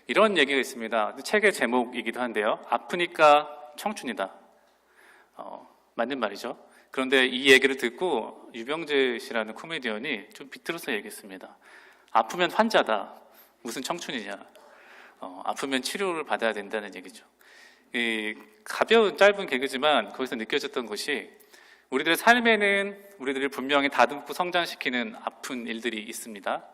이런 얘기가 있습니다. 책의 제목이기도 한데요. 아프니까 청춘이다. 맞는 말이죠. 그런데 이 얘기를 듣고 유병재 씨라는 코미디언이 좀 비틀어서 얘기했습니다. 아프면 환자다. 무슨 청춘이냐. 아프면 치료를 받아야 된다는 얘기죠. 이 가벼운 짧은 개그지만 거기서 느껴졌던 것이 우리들의 삶에는 우리들을 분명히 다듬고 성장시키는 아픈 일들이 있습니다.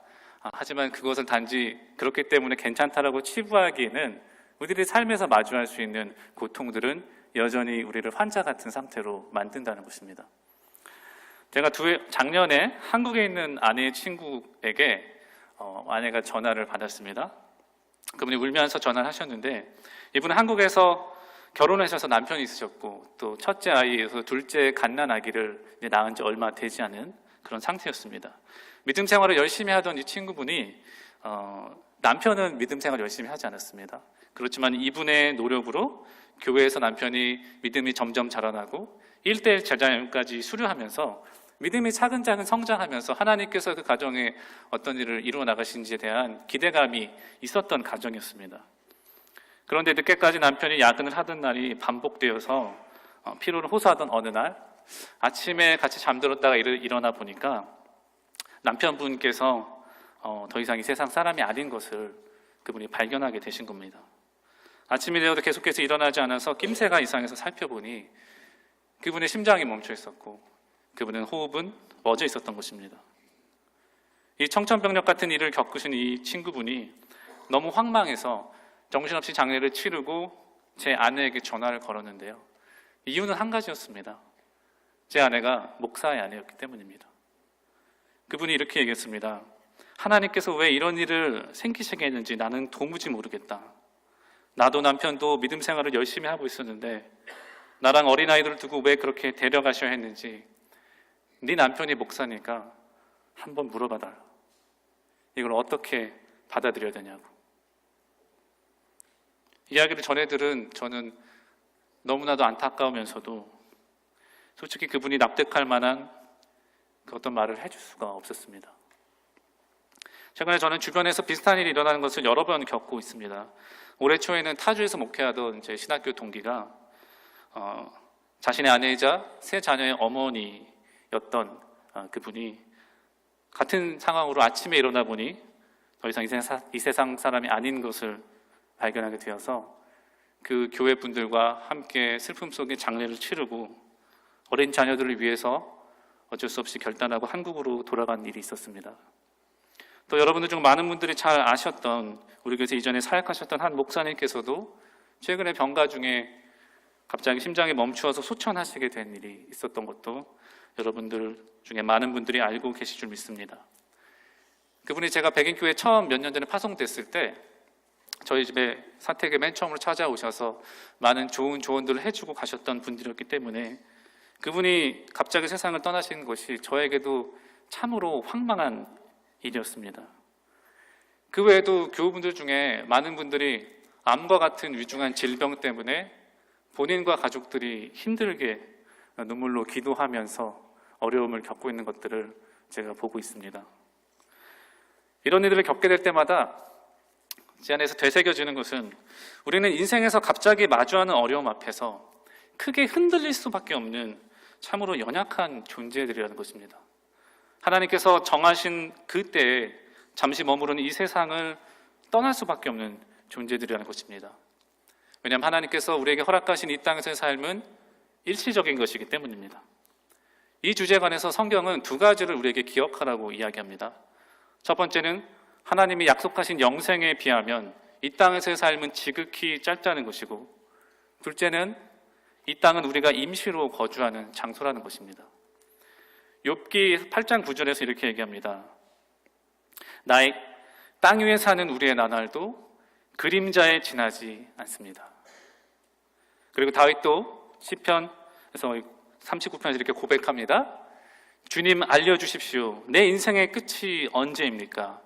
하지만 그것을 단지 그렇기 때문에 괜찮다라고 치부하기에는 우리들의 삶에서 마주할 수 있는 고통들은 여전히 우리를 환자 같은 상태로 만든다는 것입니다. 제가 작년에 한국에 있는 아내의 친구에게 아내가 전화를 받았습니다. 그분이 울면서 전화를 하셨는데 이분은 한국에서 결혼하셔서 남편이 있으셨고 또 첫째 아이에서 둘째 갓난 아기를 낳은 지 얼마 되지 않은 그런 상태였습니다. 믿음 생활을 열심히 하던 이 친구분이 남편은 믿음 생활을 열심히 하지 않았습니다. 그렇지만 이분의 노력으로 교회에서 남편이 믿음이 점점 자라나고 1:1 제자연까지 수료하면서 믿음이 차근차근 성장하면서 하나님께서 그 가정에 어떤 일을 이루어 나가신지에 대한 기대감이 있었던 가정이었습니다. 그런데 늦게까지 남편이 야근을 하던 날이 반복되어서 피로를 호소하던 어느 날 아침에 같이 잠들었다가 일어나 보니까 남편분께서 더 이상 이 세상 사람이 아닌 것을 그분이 발견하게 되신 겁니다. 아침이 되어도 계속해서 일어나지 않아서 낌새가 이상해서 살펴보니 그분의 심장이 멈춰 있었고 그분의 호흡은 멎어 있었던 것입니다. 이 청천벽력 같은 일을 겪으신 이 친구분이 너무 황망해서 정신없이 장례를 치르고 제 아내에게 전화를 걸었는데요. 이유는 한 가지였습니다. 제 아내가 목사의 아내였기 때문입니다. 그분이 이렇게 얘기했습니다. 하나님께서 왜 이런 일을 생기시게 했는지 나는 도무지 모르겠다. 나도 남편도 믿음 생활을 열심히 하고 있었는데 나랑 어린아이들을 두고 왜 그렇게 데려가셔야 했는지 네 남편이 목사니까 한번 물어봐달라. 이걸 어떻게 받아들여야 되냐고. 이야기를 전해 들은 저는 너무나도 안타까우면서도 솔직히 그분이 납득할 만한 그 어떤 말을 해줄 수가 없었습니다. 최근에 저는 주변에서 비슷한 일이 일어나는 것을 여러 번 겪고 있습니다. 올해 초에는 타주에서 목회하던 제 신학교 동기가 자신의 아내이자 세 자녀의 어머니였던 그분이 같은 상황으로 아침에 일어나 보니 더 이상 이 세상 사람이 아닌 것을 발견하게 되어서 그 교회 분들과 함께 슬픔 속에 장례를 치르고 어린 자녀들을 위해서 어쩔 수 없이 결단하고 한국으로 돌아간 일이 있었습니다. 또 여러분들 중 많은 분들이 잘 아셨던 우리 교회에서 이전에 사역하셨던 한 목사님께서도 최근에 병가 중에 갑자기 심장이 멈추어서 소천하시게 된 일이 있었던 것도 여러분들 중에 많은 분들이 알고 계실 줄 믿습니다. 그분이 제가 백인교회 처음 몇 년 전에 파송됐을 때 저희 집에 사택에 맨 처음으로 찾아오셔서 많은 좋은 조언들을 해주고 가셨던 분들이었기 때문에 그분이 갑자기 세상을 떠나신 것이 저에게도 참으로 황망한 일이었습니다. 그 외에도 교우분들 중에 많은 분들이 암과 같은 위중한 질병 때문에 본인과 가족들이 힘들게 눈물로 기도하면서 어려움을 겪고 있는 것들을 제가 보고 있습니다. 이런 일들을 겪게 될 때마다 제 안에서 되새겨지는 것은 우리는 인생에서 갑자기 마주하는 어려움 앞에서 크게 흔들릴 수밖에 없는 참으로 연약한 존재들이라는 것입니다. 하나님께서 정하신 그때에 잠시 머무르는 이 세상을 떠날 수밖에 없는 존재들이라는 것입니다. 왜냐하면 하나님께서 우리에게 허락하신 이 땅에서의 삶은 일시적인 것이기 때문입니다. 이 주제에 관해서 성경은 두 가지를 우리에게 기억하라고 이야기합니다. 첫 번째는 하나님이 약속하신 영생에 비하면 이 땅에서의 삶은 지극히 짧다는 것이고, 둘째는 이 땅은 우리가 임시로 거주하는 장소라는 것입니다. 욥기 8장 9절에서 이렇게 얘기합니다. 나의 땅 위에 사는 우리의 나날도 그림자에 지나지 않습니다. 그리고 다윗도 시편에서 39편에서 이렇게 고백합니다. 주님 알려주십시오. 내 인생의 끝이 언제입니까?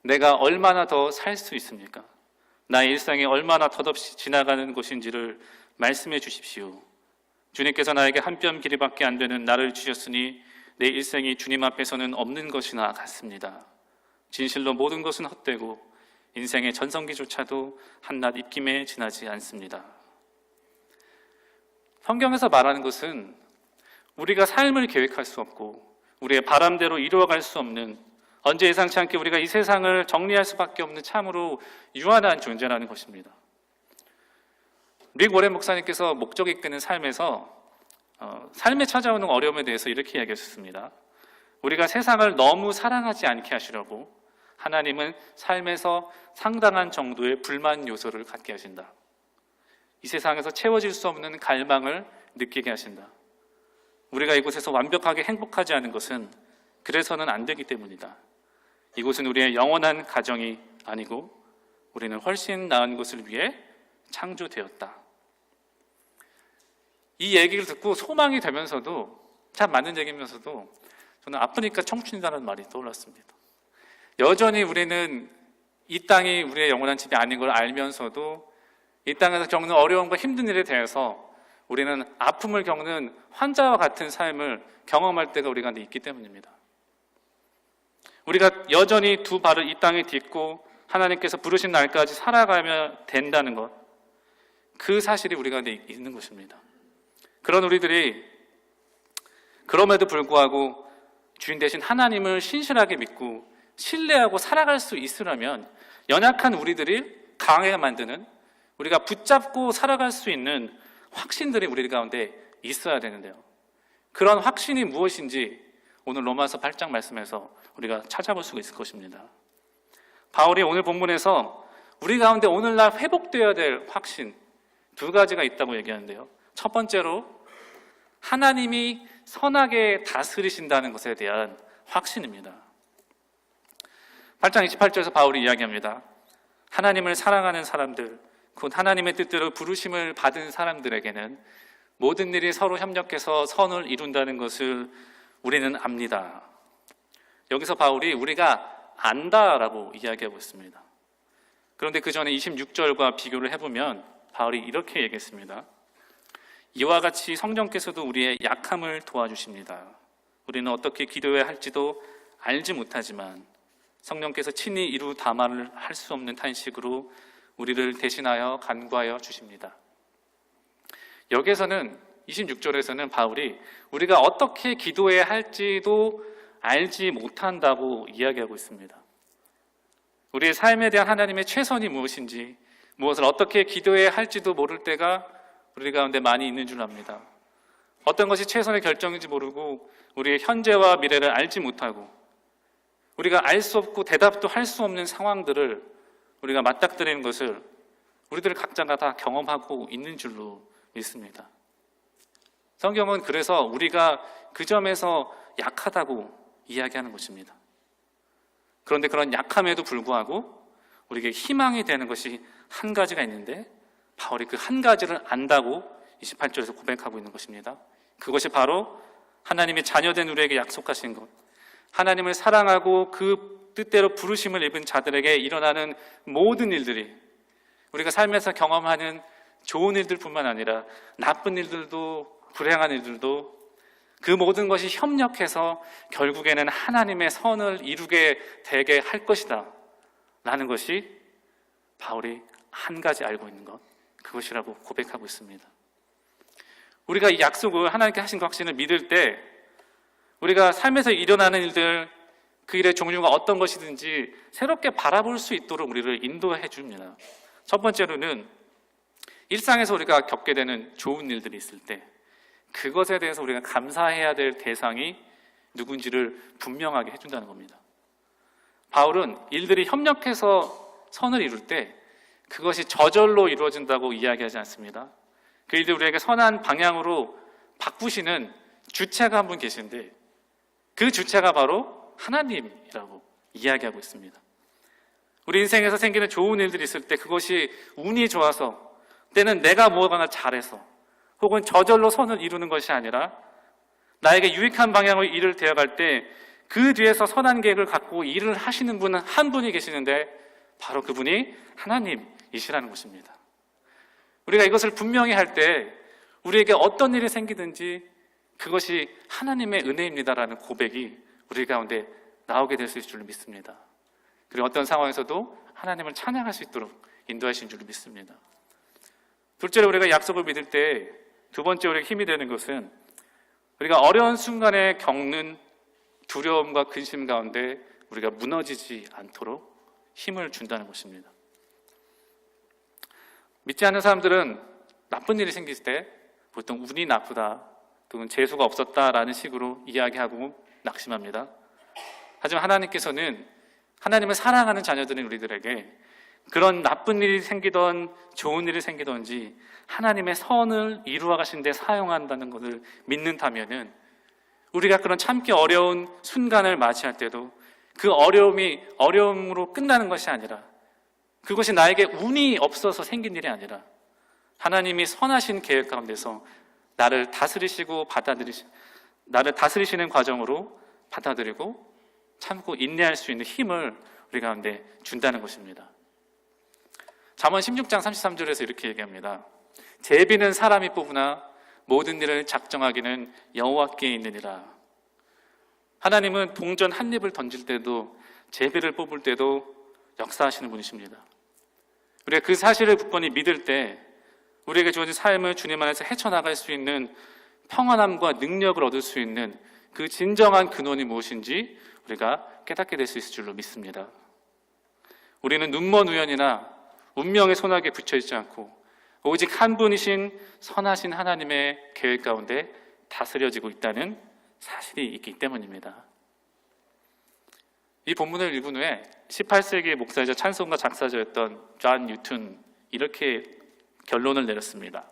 내가 얼마나 더 살 수 있습니까? 나의 일상이 얼마나 덧없이 지나가는 것인지를 말씀해 주십시오. 주님께서 나에게 한 뼘 길이밖에 안 되는 나를 주셨으니 내 일생이 주님 앞에서는 없는 것이나 같습니다. 진실로 모든 것은 헛되고 인생의 전성기조차도 한낱 입김에 지나지 않습니다. 성경에서 말하는 것은 우리가 삶을 계획할 수 없고 우리의 바람대로 이루어갈 수 없는, 언제 예상치 않게 우리가 이 세상을 정리할 수밖에 없는 참으로 유한한 존재라는 것입니다. 릭 워렌 목사님께서 목적이 이끄는 삶에서 삶에 찾아오는 어려움에 대해서 이렇게 이야기하셨습니다. 우리가 세상을 너무 사랑하지 않게 하시려고 하나님은 삶에서 상당한 정도의 불만 요소를 갖게 하신다. 이 세상에서 채워질 수 없는 갈망을 느끼게 하신다. 우리가 이곳에서 완벽하게 행복하지 않은 것은 그래서는 안 되기 때문이다. 이곳은 우리의 영원한 가정이 아니고 우리는 훨씬 나은 것을 위해 창조되었다. 이 얘기를 듣고 소망이 되면서도, 참 맞는 얘기면서도 저는 아프니까 청춘이라는 말이 떠올랐습니다. 여전히 우리는 이 땅이 우리의 영원한 집이 아닌 걸 알면서도 이 땅에서 겪는 어려움과 힘든 일에 대해서 우리는 아픔을 겪는 환자와 같은 삶을 경험할 때가 우리 가운데 있기 때문입니다. 우리가 여전히 두 발을 이 땅에 딛고 하나님께서 부르신 날까지 살아가면 된다는 것, 그 사실이 우리 가운데 있는 것입니다. 그런 우리들이 그럼에도 불구하고 주인 되신 하나님을 신실하게 믿고 신뢰하고 살아갈 수 있으려면 연약한 우리들이 강하게 만드는, 우리가 붙잡고 살아갈 수 있는 확신들이 우리 가운데 있어야 되는데요. 그런 확신이 무엇인지 오늘 로마서 8장 말씀에서 우리가 찾아볼 수가 있을 것입니다. 바울이 오늘 본문에서 우리 가운데 오늘날 회복되어야 될 확신 두 가지가 있다고 얘기하는데요. 첫 번째로 하나님이 선하게 다스리신다는 것에 대한 확신입니다. 8장 28절에서 바울이 이야기합니다. 하나님을 사랑하는 사람들, 곧 하나님의 뜻대로 부르심을 받은 사람들에게는 모든 일이 서로 협력해서 선을 이룬다는 것을 우리는 압니다. 여기서 바울이 우리가 안다라고 이야기하고 있습니다. 그런데 그 전에 26절과 비교를 해보면 바울이 이렇게 얘기했습니다. 이와 같이 성령께서도 우리의 약함을 도와주십니다. 우리는 어떻게 기도해야 할지도 알지 못하지만 성령께서 친히 이루 다말을 할 수 없는 탄식으로 우리를 대신하여 간구하여 주십니다. 여기에서는 26절에서는 바울이 우리가 어떻게 기도해야 할지도 알지 못한다고 이야기하고 있습니다. 우리의 삶에 대한 하나님의 최선이 무엇인지, 무엇을 어떻게 기도해야 할지도 모를 때가 우리 가운데 많이 있는 줄 압니다. 어떤 것이 최선의 결정인지 모르고 우리의 현재와 미래를 알지 못하고 우리가 알 수 없고 대답도 할 수 없는 상황들을 우리가 맞닥뜨리는 것을 우리들 각자가 다 경험하고 있는 줄로 믿습니다. 성경은 그래서 우리가 그 점에서 약하다고 이야기하는 것입니다. 그런데 그런 약함에도 불구하고 우리에게 희망이 되는 것이 한 가지가 있는데 바울이 그 한 가지를 안다고 28절에서 고백하고 있는 것입니다. 그것이 바로 하나님의 자녀된 우리에게 약속하신 것, 하나님을 사랑하고 그 뜻대로 부르심을 입은 자들에게 일어나는 모든 일들이 우리가 삶에서 경험하는 좋은 일들뿐만 아니라 나쁜 일들도 불행한 일들도 그 모든 것이 협력해서 결국에는 하나님의 선을 이루게 되게 할 것이다 라는 것이 바울이 한 가지 알고 있는 것, 그것이라고 고백하고 있습니다. 우리가 이 약속을 하나님께 하신 그 확신을 믿을 때 우리가 삶에서 일어나는 일들, 그 일의 종류가 어떤 것이든지 새롭게 바라볼 수 있도록 우리를 인도해 줍니다. 첫 번째로는 일상에서 우리가 겪게 되는 좋은 일들이 있을 때 그것에 대해서 우리가 감사해야 될 대상이 누군지를 분명하게 해준다는 겁니다. 바울은 일들이 협력해서 선을 이룰 때 그것이 저절로 이루어진다고 이야기하지 않습니다. 그 일들 우리에게 선한 방향으로 바꾸시는 주체가 한 분 계신데 그 주체가 바로 하나님이라고 이야기하고 있습니다. 우리 인생에서 생기는 좋은 일들이 있을 때 그것이 운이 좋아서 때는 내가 무엇하나 잘해서 혹은 저절로 선을 이루는 것이 아니라 나에게 유익한 방향으로 일을 되어갈 때 그 뒤에서 선한 계획을 갖고 일을 하시는 분은 한 분이 계시는데 바로 그분이 하나님이시라는 것입니다. 우리가 이것을 분명히 할 때 우리에게 어떤 일이 생기든지 그것이 하나님의 은혜입니다라는 고백이 우리 가운데 나오게 될 수 있을 줄 믿습니다. 그리고 어떤 상황에서도 하나님을 찬양할 수 있도록 인도하신 줄로 믿습니다. 둘째로 우리가 약속을 믿을 때 두 번째 우리에게 힘이 되는 것은 우리가 어려운 순간에 겪는 두려움과 근심 가운데 우리가 무너지지 않도록 힘을 준다는 것입니다. 믿지 않는 사람들은 나쁜 일이 생길 때 보통 운이 나쁘다 또는 재수가 없었다라는 식으로 이야기하고 낙심합니다. 하지만 하나님께서는 하나님을 사랑하는 자녀들인 우리들에게 그런 나쁜 일이 생기던 좋은 일이 생기던지 하나님의 선을 이루어 가신 데 사용한다는 것을 믿는다면은 우리가 그런 참기 어려운 순간을 맞이할 때도 그 어려움으로 끝나는 것이 아니라 그것이 나에게 운이 없어서 생긴 일이 아니라 하나님이 선하신 계획 가운데서 나를 다스리시는 과정으로 받아들이고 참고 인내할 수 있는 힘을 우리 가운데 준다는 것입니다. 잠언 16장 33절에서 이렇게 얘기합니다. 제비는 사람이 뽑으나 모든 일을 작정하기는 여호와께 있느니라. 하나님은 동전 한 입을 던질 때도 제비를 뽑을 때도 역사하시는 분이십니다. 우리가 그 사실을 굳건히 믿을 때 우리에게 주어진 삶을 주님 안에서 헤쳐나갈 수 있는 평안함과 능력을 얻을 수 있는 그 진정한 근원이 무엇인지 우리가 깨닫게 될 수 있을 줄로 믿습니다. 우리는 눈먼 우연이나 운명의 손아귀에 붙여있지 않고 오직 한 분이신 선하신 하나님의 계획 가운데 다스려지고 있다는 사실이 있기 때문입니다. 이 본문을 읽은 후에 18세기의 목사이자 찬송가 작사자였던 존 뉴턴 이렇게 결론을 내렸습니다.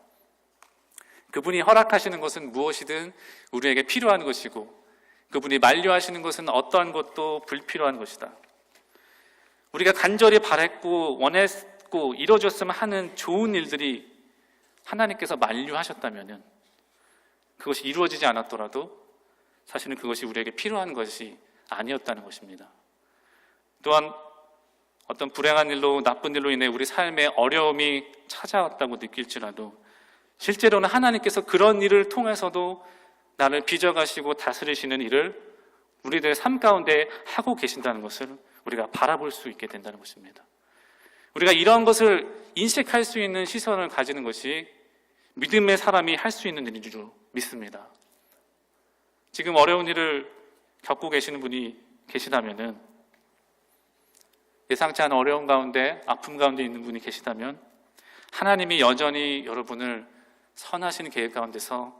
그분이 허락하시는 것은 무엇이든 우리에게 필요한 것이고 그분이 만류하시는 것은 어떠한 것도 불필요한 것이다. 우리가 간절히 바랬고 원했고 이루어졌으면 하는 좋은 일들이 하나님께서 만류하셨다면 그것이 이루어지지 않았더라도 사실은 그것이 우리에게 필요한 것이 아니었다는 것입니다. 또한 어떤 불행한 일로 나쁜 일로 인해 우리 삶에 어려움이 찾아왔다고 느낄지라도 실제로는 하나님께서 그런 일을 통해서도 나를 빚어가시고 다스리시는 일을 우리들의 삶 가운데 하고 계신다는 것을 우리가 바라볼 수 있게 된다는 것입니다. 우리가 이런 것을 인식할 수 있는 시선을 가지는 것이 믿음의 사람이 할 수 있는 일인 줄 믿습니다. 지금 어려운 일을 겪고 계시는 분이 계시다면은 예상치 않은 어려움 가운데 아픔 가운데 있는 분이 계시다면 하나님이 여전히 여러분을 선하신 계획 가운데서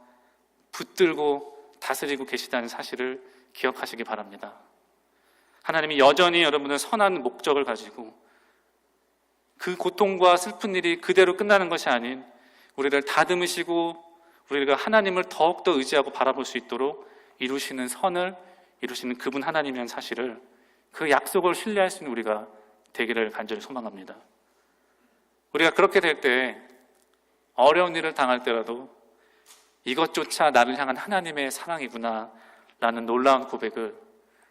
붙들고 다스리고 계시다는 사실을 기억하시기 바랍니다. 하나님이 여전히 여러분을 선한 목적을 가지고 그 고통과 슬픈 일이 그대로 끝나는 것이 아닌 우리를 다듬으시고 우리가 하나님을 더욱더 의지하고 바라볼 수 있도록 이루시는 선을 이루시는 그분 하나님이라는 사실을 그 약속을 신뢰할 수 있는 우리가 되기를 간절히 소망합니다. 우리가 그렇게 될 때 어려운 일을 당할 때라도 이것조차 나를 향한 하나님의 사랑이구나 라는 놀라운 고백을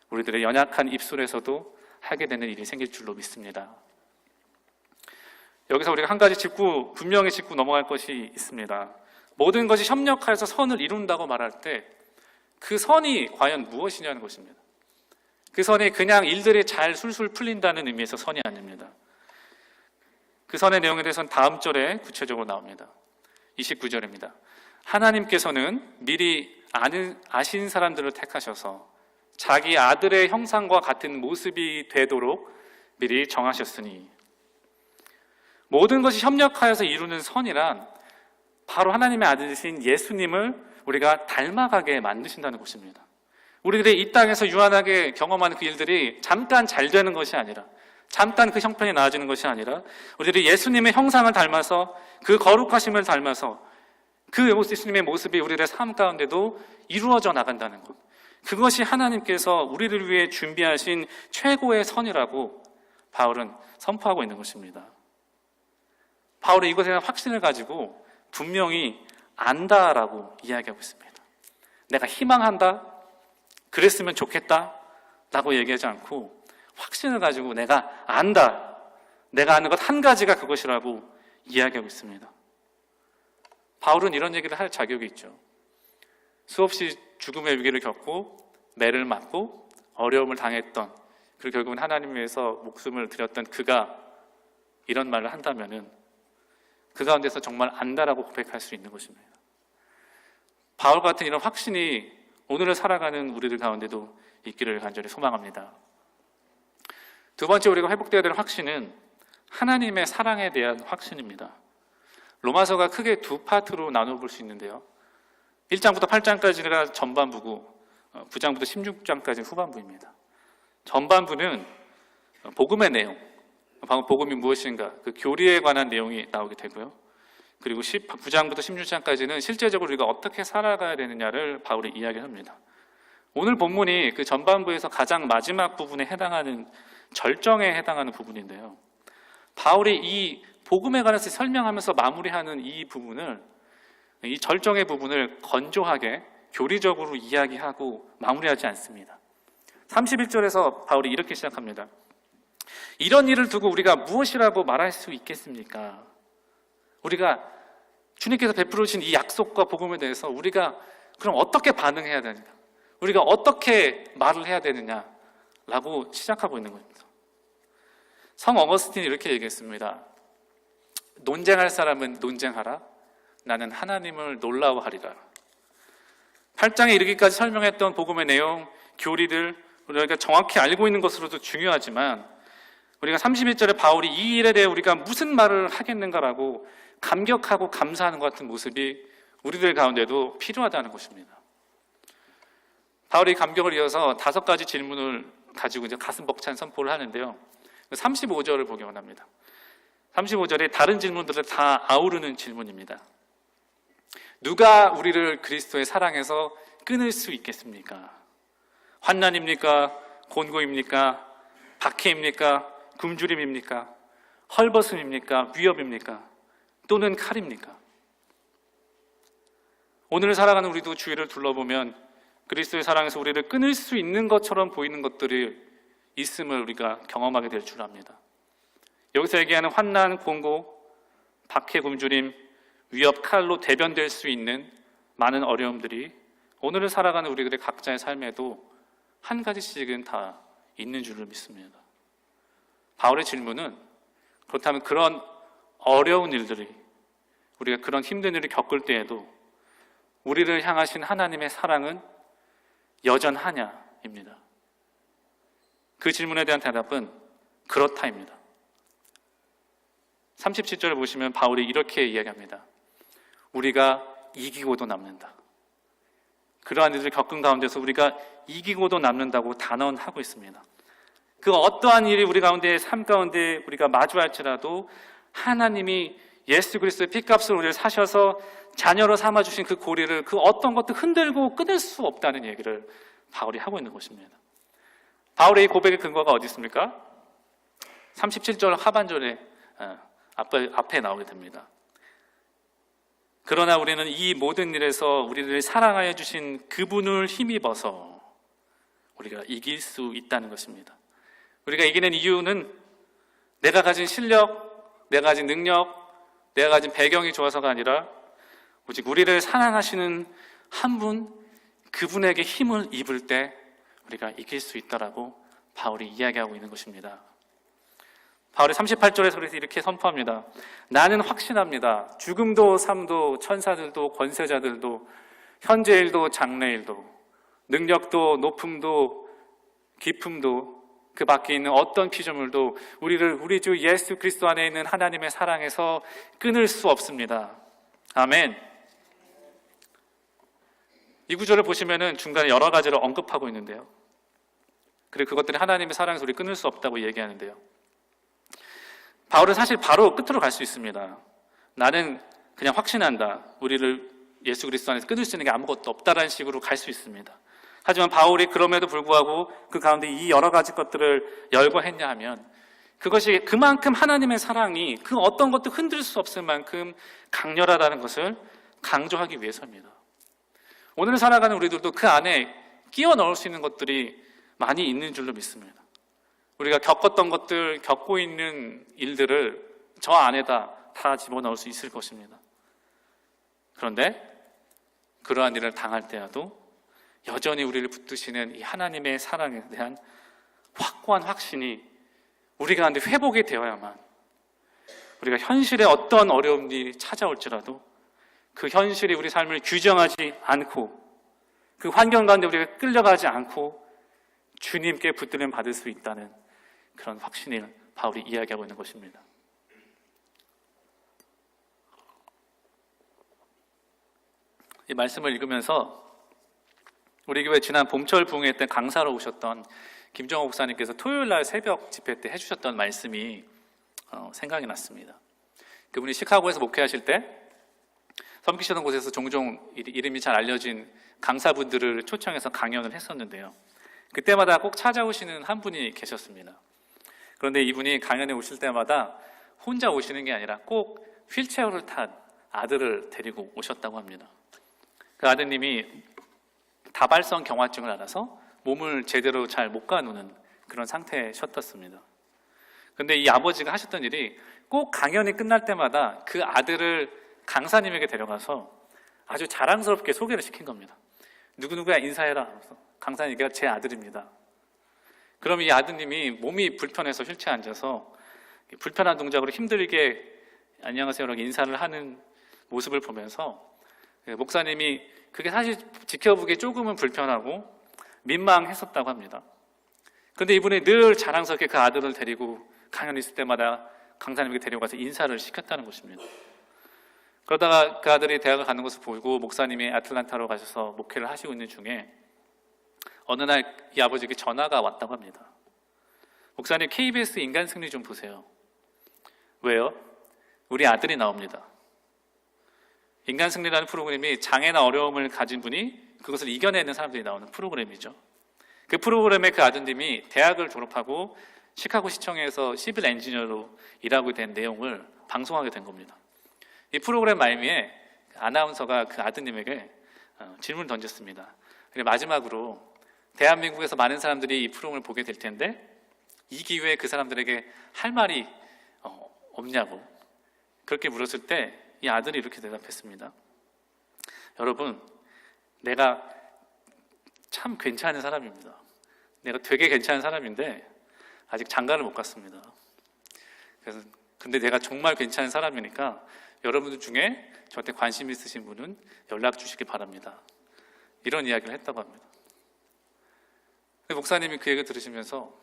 우리들의 연약한 입술에서도 하게 되는 일이 생길 줄로 믿습니다. 여기서 우리가 한 가지 분명히 짚고 넘어갈 것이 있습니다. 모든 것이 협력하여서 선을 이룬다고 말할 때 그 선이 과연 무엇이냐는 것입니다. 그 선이 그냥 일들이 잘 술술 풀린다는 의미에서 선이 아닙니다. 그 선의 내용에 대해서는 다음 절에 구체적으로 나옵니다. 29절입니다. 하나님께서는 미리 아신 사람들을 택하셔서 자기 아들의 형상과 같은 모습이 되도록 미리 정하셨으니 모든 것이 협력하여서 이루는 선이란 바로 하나님의 아들이신 예수님을 우리가 닮아가게 만드신다는 것입니다. 우리들이 이 땅에서 유한하게 경험하는 그 일들이 잠깐 잘 되는 것이 아니라 잠깐 그 형편이 나아지는 것이 아니라 우리들이 예수님의 형상을 닮아서 그 거룩하심을 닮아서 그 예수님의 모습이 우리들의 삶 가운데도 이루어져 나간다는 것, 그것이 하나님께서 우리를 위해 준비하신 최고의 선이라고 바울은 선포하고 있는 것입니다. 바울은 이것에 대한 확신을 가지고 분명히 안다라고 이야기하고 있습니다. 내가 희망한다, 그랬으면 좋겠다 라고 얘기하지 않고 확신을 가지고 내가 안다, 내가 아는 것 한 가지가 그것이라고 이야기하고 있습니다. 바울은 이런 얘기를 할 자격이 있죠. 수없이 죽음의 위기를 겪고 매를 맞고 어려움을 당했던 그리고 결국은 하나님 위해서 목숨을 드렸던 그가 이런 말을 한다면은 그 가운데서 정말 안다라고 고백할 수 있는 것입니다. 바울 같은 이런 확신이 오늘을 살아가는 우리들 가운데도 있기를 간절히 소망합니다. 두 번째 우리가 회복되어야 될 확신은 하나님의 사랑에 대한 확신입니다. 로마서가 크게 두 파트로 나눠볼 수 있는데요. 1장부터 8장까지가 전반부고 9장부터 16장까지는 후반부입니다. 전반부는 복음의 내용, 방금 복음이 무엇인가, 그 교리에 관한 내용이 나오게 되고요. 그리고 9장부터 16장까지는 실제적으로 우리가 어떻게 살아가야 되느냐를 바울이 이야기합니다. 오늘 본문이 그 전반부에서 가장 마지막 부분에 해당하는 절정에 해당하는 부분인데요. 바울이 이 복음에 관해서 설명하면서 마무리하는 이 부분을, 이 절정의 부분을 건조하게 교리적으로 이야기하고 마무리하지 않습니다. 31절에서 바울이 이렇게 시작합니다. 이런 일을 두고 우리가 무엇이라고 말할 수 있겠습니까? 우리가 주님께서 베풀어 주신 이 약속과 복음에 대해서 우리가 그럼 어떻게 반응해야 되느냐? 우리가 어떻게 말을 해야 되느냐라고 시작하고 있는 겁니다. 성 어거스틴이 이렇게 얘기했습니다. 논쟁할 사람은 논쟁하라. 나는 하나님을 놀라워하리라. 8장에 이르기까지 설명했던 복음의 내용, 교리들 우리가 정확히 알고 있는 것으로도 중요하지만 우리가 31절에 바울이 이 일에 대해 우리가 무슨 말을 하겠는가라고 감격하고 감사하는 것 같은 모습이 우리들 가운데도 필요하다는 것입니다. 바울이 감격을 이어서 5가지 질문을 가지고 이제 가슴 벅찬 선포를 하는데요. 35절을 보기 원합니다. 35절에 다른 질문들을 다 아우르는 질문입니다. 누가 우리를 그리스도의 사랑에서 끊을 수 있겠습니까? 환난입니까? 곤고입니까? 박해입니까? 굶주림입니까? 헐벗음입니까? 위협입니까? 또는 칼입니까? 오늘 살아가는 우리도 주위를 둘러보면 그리스도의 사랑에서 우리를 끊을 수 있는 것처럼 보이는 것들이 있음을 우리가 경험하게 될 줄 압니다. 여기서 얘기하는 환난, 곤고, 박해, 굶주림, 위협, 칼로 대변될 수 있는 많은 어려움들이 오늘을 살아가는 우리들의 각자의 삶에도 한 가지씩은 다 있는 줄을 믿습니다. 바울의 질문은 그렇다면 그런 어려운 일들이, 우리가 그런 힘든 일을 겪을 때에도 우리를 향하신 하나님의 사랑은 여전하냐입니다. 그 질문에 대한 대답은 그렇다입니다. 37절을 보시면 바울이 이렇게 이야기합니다. 우리가 이기고도 남는다. 그러한 일을 겪은 가운데서 우리가 이기고도 남는다고 단언하고 있습니다. 그 어떠한 일이 우리 가운데, 삶 가운데 우리가 마주할지라도 하나님이 예수 그리스도의 피값으로 우리를 사셔서 자녀로 삼아주신 그 고리를 그 어떤 것도 흔들고 끊을 수 없다는 얘기를 바울이 하고 있는 것입니다. 바울의 이 고백의 근거가 어디 있습니까? 37절 하반절에 앞에 나오게 됩니다. 그러나 우리는 이 모든 일에서 우리를 사랑하여 주신 그분을 힘입어서 우리가 이길 수 있다는 것입니다. 우리가 이기는 이유는 내가 가진 실력, 내가 가진 능력, 내가 가진 배경이 좋아서가 아니라 오직 우리를 사랑하시는 한 분, 그분에게 힘을 입을 때 우리가 이길 수 있다라고 바울이 이야기하고 있는 것입니다. 바울이 38절에서 이렇게 선포합니다. 나는 확신합니다. 죽음도 삶도 천사들도 권세자들도 현재일도 장래일도 능력도 높음도 깊음도 그 밖에 있는 어떤 피조물도 우리를 우리 주 예수 그리스도 안에 있는 하나님의 사랑에서 끊을 수 없습니다. 아멘. 이 구절을 보시면은 중간에 여러 가지를 언급하고 있는데요. 그리고 그것들이 하나님의 사랑에서 우리 끊을 수 없다고 얘기하는데요. 바울은 사실 바로 끝으로 갈 수 있습니다. 나는 그냥 확신한다. 우리를 예수 그리스도 안에서 끊을 수 있는 게 아무것도 없다라는 식으로 갈 수 있습니다. 하지만 바울이 그럼에도 불구하고 그 가운데 이 여러 가지 것들을 열거했냐 하면 그것이 그만큼 하나님의 사랑이 그 어떤 것도 흔들 수 없을 만큼 강렬하다는 것을 강조하기 위해서입니다. 오늘 살아가는 우리들도 그 안에 끼워 넣을 수 있는 것들이 많이 있는 줄로 믿습니다. 우리가 겪었던 것들, 겪고 있는 일들을 저 안에다 다 집어넣을 수 있을 것입니다. 그런데 그러한 일을 당할 때라도 여전히 우리를 붙드시는 이 하나님의 사랑에 대한 확고한 확신이 우리 가운데 회복이 되어야만 우리가 현실에 어떤 어려움이 찾아올지라도 그 현실이 우리 삶을 규정하지 않고 그 환경 가운데 우리가 끌려가지 않고 주님께 붙들림 받을 수 있다는 그런 확신을 바울이 이야기하고 있는 것입니다. 이 말씀을 읽으면서 우리 교회 지난 봄철 부흥회 때 강사로 오셨던 김정호 목사님께서 토요일 날 새벽 집회 때 해주셨던 말씀이 생각이 났습니다. 그분이 시카고에서 목회하실 때 섬기시던 곳에서 종종 이름이 잘 알려진 강사분들을 초청해서 강연을 했었는데요. 그때마다 꼭 찾아오시는 한 분이 계셨습니다. 그런데 이분이 강연에 오실 때마다 혼자 오시는 게 아니라 꼭 휠체어를 탄 아들을 데리고 오셨다고 합니다. 그 아드님이 다발성 경화증을 앓아서 몸을 제대로 잘 못 가누는 그런 상태셨습니다. 그런데 이 아버지가 하셨던 일이 꼭 강연이 끝날 때마다 그 아들을 강사님에게 데려가서 아주 자랑스럽게 소개를 시킨 겁니다. 누구누구야 인사해라. 강사님, 이게 제 아들입니다. 그럼 이 아드님이 몸이 불편해서 휠체어에 앉아서 불편한 동작으로 힘들게 안녕하세요라고 인사를 하는 모습을 보면서 목사님이 그게 사실 지켜보기에 조금은 불편하고 민망했었다고 합니다. 그런데 이분이 늘 자랑스럽게 그 아들을 데리고 강연이 있을 때마다 강사님에게 데려가서 인사를 시켰다는 것입니다. 그러다가 그 아들이 대학을 가는 것을 보고 목사님이 아틀란타로 가셔서 목회를 하시고 있는 중에 어느 날 이 아버지에게 전화가 왔다고 합니다. 목사님, KBS 인간승리 좀 보세요. 왜요? 우리 아들이 나옵니다. 인간승리라는 프로그램이 장애나 어려움을 가진 분이 그것을 이겨내는 사람들이 나오는 프로그램이죠. 그 프로그램에 그 아드님이 대학을 졸업하고 시카고 시청에서 시빌 엔지니어로 일하고 된 내용을 방송하게 된 겁니다. 이 프로그램 말미에 아나운서가 그 아드님에게 질문을 던졌습니다. 마지막으로 대한민국에서 많은 사람들이 이 프로그램을 보게 될 텐데 이 기회에 그 사람들에게 할 말이 없냐고 그렇게 물었을 때 이 아들이 이렇게 대답했습니다. 여러분, 내가 참 괜찮은 사람입니다. 내가 되게 괜찮은 사람인데 아직 장가를 못 갔습니다. 그래서 근데 내가 정말 괜찮은 사람이니까 여러분들 중에 저한테 관심 있으신 분은 연락 주시기 바랍니다. 이런 이야기를 했다고 합니다. 목사님이 그 얘기를 들으시면서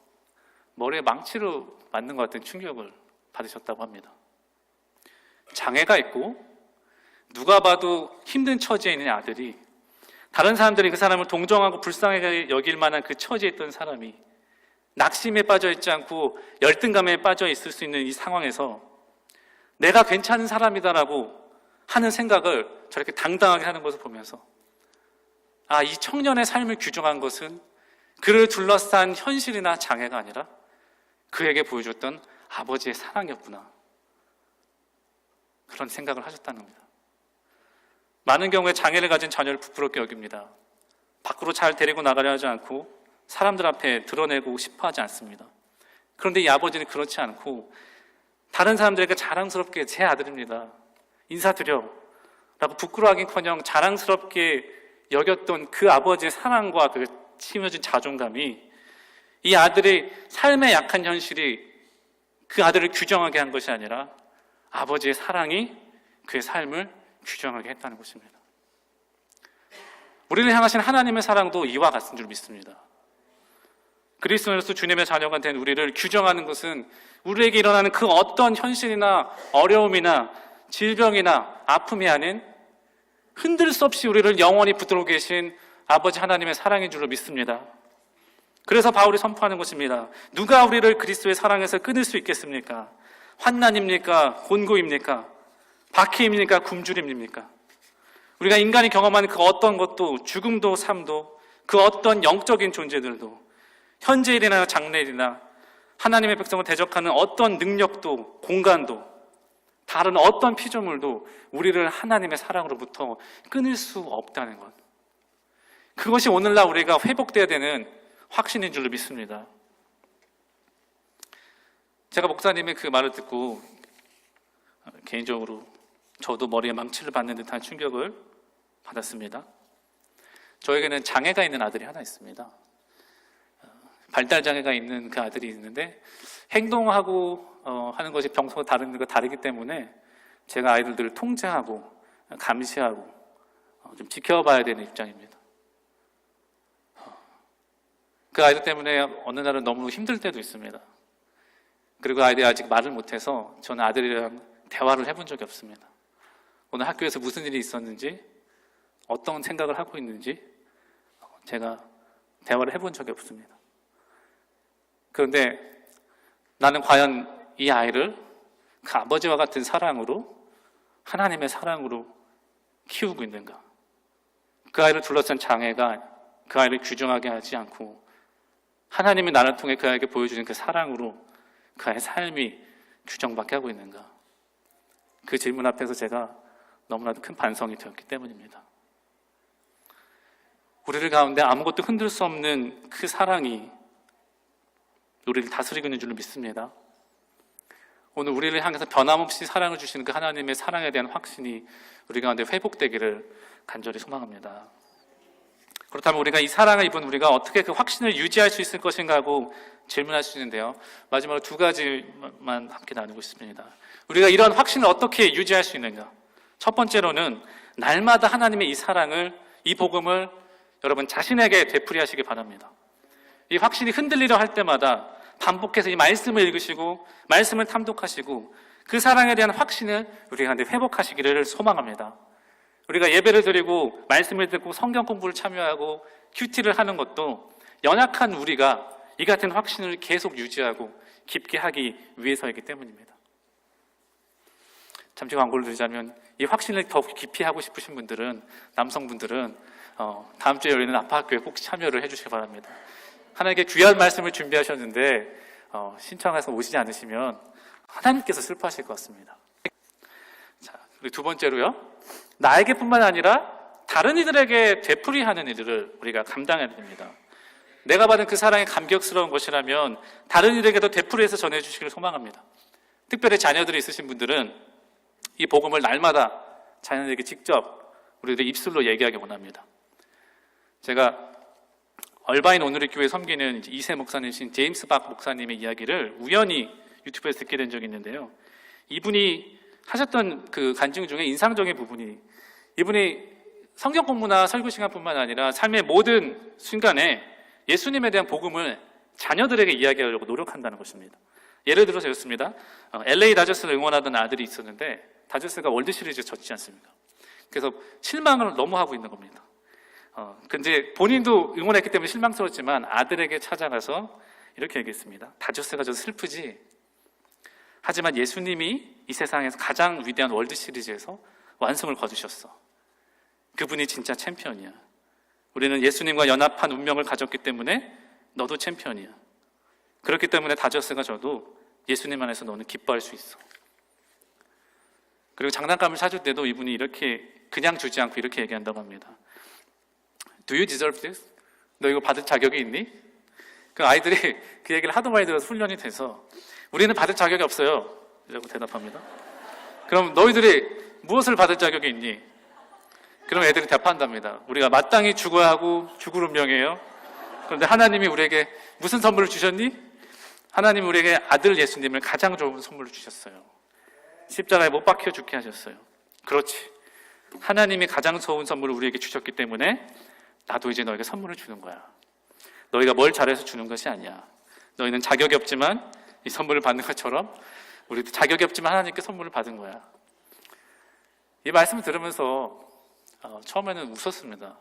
머리에 망치로 맞는 것 같은 충격을 받으셨다고 합니다. 장애가 있고 누가 봐도 힘든 처지에 있는 아들이 다른 사람들이 그 사람을 동정하고 불쌍하게 여길 만한 그 처지에 있던 사람이 낙심에 빠져 있지 않고 열등감에 빠져 있을 수 있는 이 상황에서 내가 괜찮은 사람이다라고 하는 생각을 저렇게 당당하게 하는 것을 보면서 이 청년의 삶을 규정한 것은 그를 둘러싼 현실이나 장애가 아니라 그에게 보여줬던 아버지의 사랑이었구나. 그런 생각을 하셨다는 겁니다. 많은 경우에 장애를 가진 자녀를 부끄럽게 여깁니다. 밖으로 잘 데리고 나가려 하지 않고 사람들 앞에 드러내고 싶어 하지 않습니다. 그런데 이 아버지는 그렇지 않고 다른 사람들에게 자랑스럽게 제 아들입니다. 인사드려 라고 부끄러워하긴커녕 자랑스럽게 여겼던 그 아버지의 사랑과 그 심어진 자존감이 이 아들의 삶의 약한 현실이 그 아들을 규정하게 한 것이 아니라 아버지의 사랑이 그의 삶을 규정하게 했다는 것입니다. 우리를 향하신 하나님의 사랑도 이와 같은 줄 믿습니다. 그리스도인으로서 주님의 자녀가 된 우리를 규정하는 것은 우리에게 일어나는 그 어떤 현실이나 어려움이나 질병이나 아픔이 아닌 흔들 수 없이 우리를 영원히 붙들고 계신 아버지 하나님의 사랑인 줄로 믿습니다. 그래서 바울이 선포하는 것입니다. 누가 우리를 그리스도의 사랑에서 끊을 수 있겠습니까? 환난입니까? 곤고입니까? 박해입니까? 굶주림입니까? 우리가 인간이 경험하는 그 어떤 것도 죽음도 삶도 그 어떤 영적인 존재들도 현재 일이나 장래일이나 하나님의 백성을 대적하는 어떤 능력도 공간도 다른 어떤 피조물도 우리를 하나님의 사랑으로부터 끊을 수 없다는 것, 그것이 오늘날 우리가 회복되어야 되는 확신인 줄로 믿습니다. 제가 목사님의 그 말을 듣고 개인적으로 저도 머리에 망치를 받는 듯한 충격을 받았습니다. 저에게는 장애가 있는 아들이 하나 있습니다. 발달 장애가 있는 그 아들이 있는데 행동하고 하는 것이 평소와 다르기 때문에 제가 아이들을 통제하고 감시하고 좀 지켜봐야 되는 입장입니다. 그 아이들 때문에 어느 날은 너무 힘들 때도 있습니다. 그리고 아이들이 아직 말을 못해서 저는 아들이랑 대화를 해본 적이 없습니다. 오늘 학교에서 무슨 일이 있었는지, 어떤 생각을 하고 있는지 제가 대화를 해본 적이 없습니다. 그런데 나는 과연 이 아이를 그 아버지와 같은 사랑으로, 하나님의 사랑으로 키우고 있는가? 그 아이를 둘러싼 장애가 그 아이를 규정하게 하지 않고 하나님이 나를 통해 그 아이에게 보여주는 그 사랑으로 그 아이의 삶이 규정받게 하고 있는가? 그 질문 앞에서 제가 너무나도 큰 반성이 되었기 때문입니다. 우리를 가운데 아무것도 흔들 수 없는 그 사랑이 우리를 다스리고 있는 줄로 믿습니다. 오늘 우리를 향해서 변함없이 사랑을 주시는 그 하나님의 사랑에 대한 확신이 우리 가운데 회복되기를 간절히 소망합니다. 그렇다면 우리가 이 사랑을 입은 우리가 어떻게 그 확신을 유지할 수 있을 것인가 하고 질문할 수 있는데요. 마지막으로 두 가지만 함께 나누고 있습니다. 우리가 이런 확신을 어떻게 유지할 수 있는가? 첫 번째로는 날마다 하나님의 이 사랑을, 이 복음을 여러분 자신에게 되풀이하시기 바랍니다. 이 확신이 흔들리려 할 때마다 반복해서 이 말씀을 읽으시고 말씀을 탐독하시고 그 사랑에 대한 확신을 우리가 회복하시기를 소망합니다. 우리가 예배를 드리고 말씀을 듣고 성경 공부를 참여하고 큐티를 하는 것도 연약한 우리가 이 같은 확신을 계속 유지하고 깊게 하기 위해서이기 때문입니다. 잠시 광고를 드리자면 이 확신을 더 깊이 하고 싶으신 분들은, 남성분들은 다음 주에 열리는 아파학교에 꼭 참여를 해주시기 바랍니다. 하나님께 귀한 말씀을 준비하셨는데 신청해서 오시지 않으시면 하나님께서 슬퍼하실 것 같습니다. 자, 그리고 두 번째로요, 나에게뿐만 아니라 다른 이들에게 되풀이하는 일들을 우리가 감당해야 됩니다. 내가 받은 그 사랑이 감격스러운 것이라면 다른 이들에게도 되풀이해서 전해주시기를 소망합니다. 특별히 자녀들이 있으신 분들은 이 복음을 날마다 자녀들에게 직접 우리들 입술로 얘기하기 원합니다. 제가 얼바인 오누리 교회 섬기는 이세 목사님이신 제임스 박 목사님의 이야기를 우연히 유튜브에서 듣게 된 적이 있는데요. 이분이 하셨던 그 간증 중에 인상적인 부분이, 이분이 성경 공부나 설교 시간뿐만 아니라 삶의 모든 순간에 예수님에 대한 복음을 자녀들에게 이야기하려고 노력한다는 것입니다. 예를 들어서 이렇습니다. LA 다저스를 응원하던 아들이 있었는데 다저스가 월드시리즈 졌지 않습니까? 그래서 실망을 너무 하고 있는 겁니다. 근데 본인도 응원했기 때문에 실망스러웠지만 아들에게 찾아가서 이렇게 얘기했습니다. 다저스가 져서 슬프지? 하지만 예수님이 이 세상에서 가장 위대한 월드시리즈에서 완성을 거두셨어. 그분이 진짜 챔피언이야. 우리는 예수님과 연합한 운명을 가졌기 때문에 너도 챔피언이야. 그렇기 때문에 다저스가 져도 예수님 안에서 너는 기뻐할 수 있어. 그리고 장난감을 사줄 때도 이분이 이렇게 그냥 주지 않고 이렇게 얘기한다고 합니다. Do you deserve this? 너 이거 받을 자격이 있니? 그 아이들이 그 얘기를 하도 많이 들어서 훈련이 돼서 우리는 받을 자격이 없어요 라고 대답합니다. 그럼 너희들이 무엇을 받을 자격이 있니? 그럼 애들이 답한답니다. 우리가 마땅히 죽어야 하고 죽을 운명이에요. 그런데 하나님이 우리에게 무슨 선물을 주셨니? 하나님이 우리에게 아들 예수님을 가장 좋은 선물을 주셨어요. 십자가에 못 박혀 죽게 하셨어요. 그렇지. 하나님이 가장 좋은 선물을 우리에게 주셨기 때문에 나도 이제 너에게 선물을 주는 거야. 너희가 뭘 잘해서 주는 것이 아니야. 너희는 자격이 없지만 이 선물을 받는 것처럼 우리도 자격이 없지만 하나님께 선물을 받은 거야. 이 말씀을 들으면서 처음에는 웃었습니다.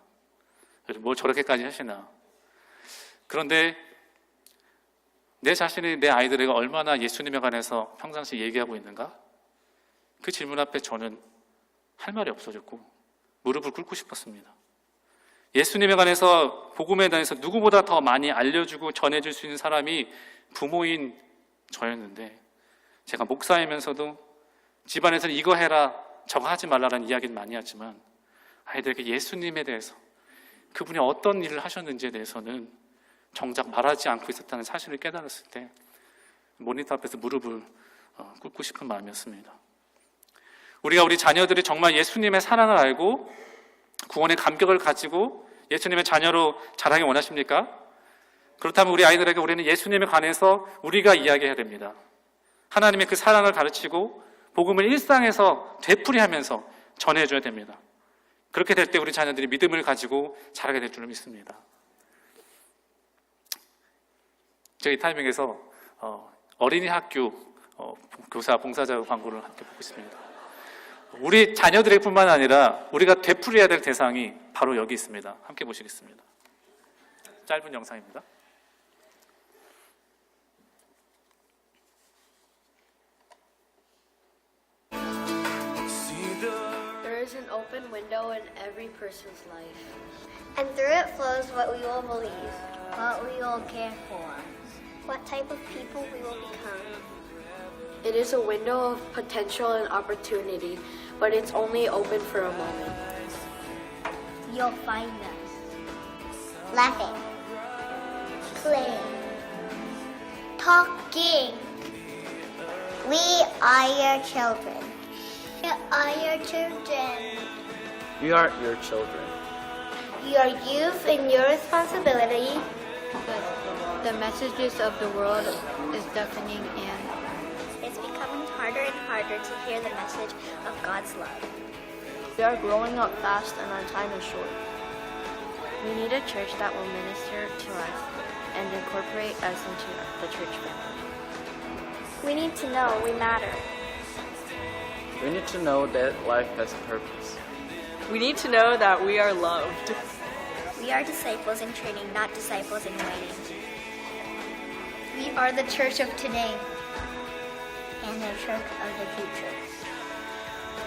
뭘 저렇게까지 하시나. 그런데 내 자신이 내 아이들에게 얼마나 예수님에 관해서 평상시 얘기하고 있는가? 그 질문 앞에 저는 할 말이 없어졌고 무릎을 꿇고 싶었습니다. 예수님에 관해서, 복음에 대해서 누구보다 더 많이 알려주고 전해줄 수 있는 사람이 부모인 저였는데, 제가 목사이면서도 집안에서는 이거 해라 저거 하지 말라라는 이야기를 많이 하지만 아이들에게 예수님에 대해서, 그분이 어떤 일을 하셨는지에 대해서는 정작 말하지 않고 있었다는 사실을 깨달았을 때 모니터 앞에서 무릎을 꿇고 싶은 마음이었습니다. 우리가 우리 자녀들이 정말 예수님의 사랑을 알고 구원의 감격을 가지고 예수님의 자녀로 자라기 원하십니까? 그렇다면 우리 아이들에게 우리는 예수님에 관해서 우리가 이야기해야 됩니다. 하나님의 그 사랑을 가르치고 복음을 일상에서 되풀이하면서 전해줘야 됩니다. 그렇게 될 때 우리 자녀들이 믿음을 가지고 자라게 될 줄을 믿습니다. 제가 이 타이밍에서 어린이 학교 교사 봉사자 광고를 함께 보고 있습니다. 우리 자녀들의 뿐만 아니라 우리가 되풀이해야 될 대상이 바로 여기 있습니다. 함께 보시겠습니다. 짧은 영상입니다. There is an open window in every person's life. And through it flows what we will believe, what we will care for, what type of people we will become. It is a window of potential and opportunity, but it's only open for a moment. You'll find us laughing, playing, talking. We are your children. We are your children. We are your children. Your youth and your responsibility. The messages of the world is deafening and It's becoming harder and harder to hear the message of God's love. We are growing up fast and our time is short. We need a church that will minister to us and incorporate us into the church family. We need to know we matter. We need to know that life has a purpose. We need to know that we are loved. We are disciples in training, not disciples in waiting. We are the church of today and the church of the future.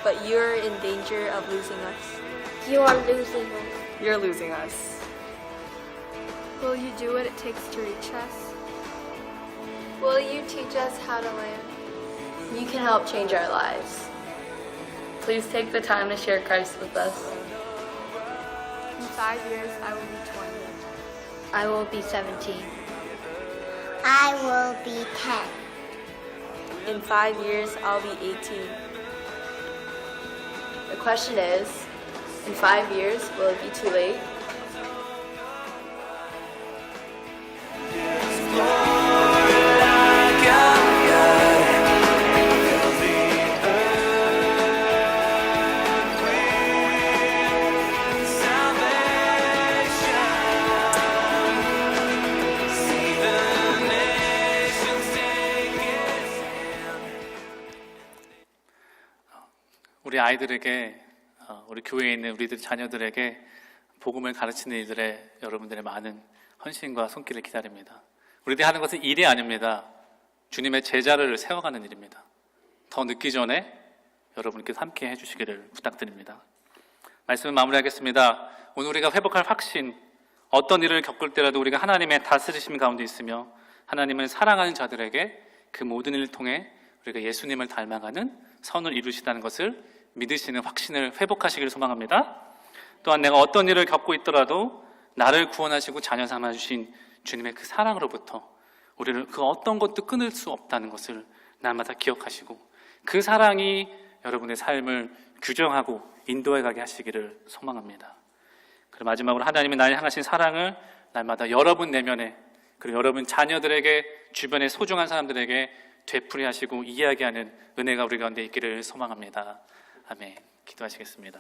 But you're in danger of losing us. You are losing us. You're losing us. will you do what it takes to reach us? Will you teach us how to live? You can help change our lives. Please take the time to share Christ with us. In 5 years, I will be 20. I will be 17. I will be 10. In 5 years, I'll be 18. The question is, in 5 years, will it be too late? 우리 아이들에게, 우리 교회에 있는 우리들 자녀들에게 복음을 가르치는 일들에 여러분들의 많은 헌신과 손길을 기다립니다. 우리들이 하는 것은 일이 아닙니다. 주님의 제자를 세워가는 일입니다. 더 늦기 전에 여러분께서 함께 해주시기를 부탁드립니다. 말씀을 마무리하겠습니다. 오늘 우리가 회복할 확신, 어떤 일을 겪을 때라도 우리가 하나님의 다스리심 가운데 있으며 하나님을 사랑하는 자들에게 그 모든 일을 통해 우리가 예수님을 닮아가는 선을 이루시다는 것을 믿으시는 확신을 회복하시기를 소망합니다. 또한 내가 어떤 일을 겪고 있더라도 나를 구원하시고 자녀 삼아주신 주님의 그 사랑으로부터 우리를 그 어떤 것도 끊을 수 없다는 것을 날마다 기억하시고 그 사랑이 여러분의 삶을 규정하고 인도해가게 하시기를 소망합니다. 그리고 마지막으로 하나님이 나를 향하신 사랑을 날마다 여러분 내면에 그리고 여러분 자녀들에게 주변의 소중한 사람들에게 되풀이하시고 이야기하는 은혜가 우리 가운데 있기를 소망합니다. 아멘. 기도하시겠습니다.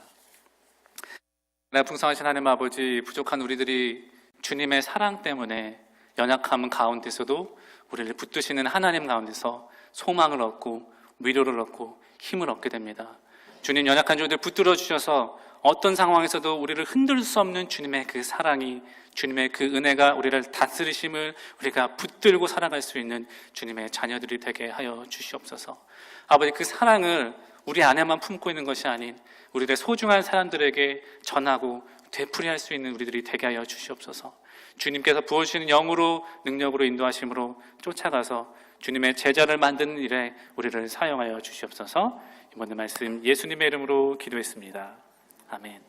풍성하신 하나님 아버지, 부족한 우리들이 주님의 사랑 때문에 연약함 가운데서도 우리를 붙드시는 하나님 가운데서 소망을 얻고 위로를 얻고 힘을 얻게 됩니다. 주님, 연약한 종들 붙들어 주셔서 어떤 상황에서도 우리를 흔들 수 없는 주님의 그 사랑이, 주님의 그 은혜가 우리를 다스리심을 우리가 붙들고 살아갈 수 있는 주님의 자녀들이 되게 하여 주시옵소서. 아버지, 그 사랑을 우리 안에만 품고 있는 것이 아닌 우리들의 소중한 사람들에게 전하고 되풀이할 수 있는 우리들이 되게 하여 주시옵소서. 주님께서 부어주시는 영으로, 능력으로, 인도하심으로 쫓아가서 주님의 제자를 만드는 일에 우리를 사용하여 주시옵소서. 이번에 말씀 예수님의 이름으로 기도했습니다. 아멘.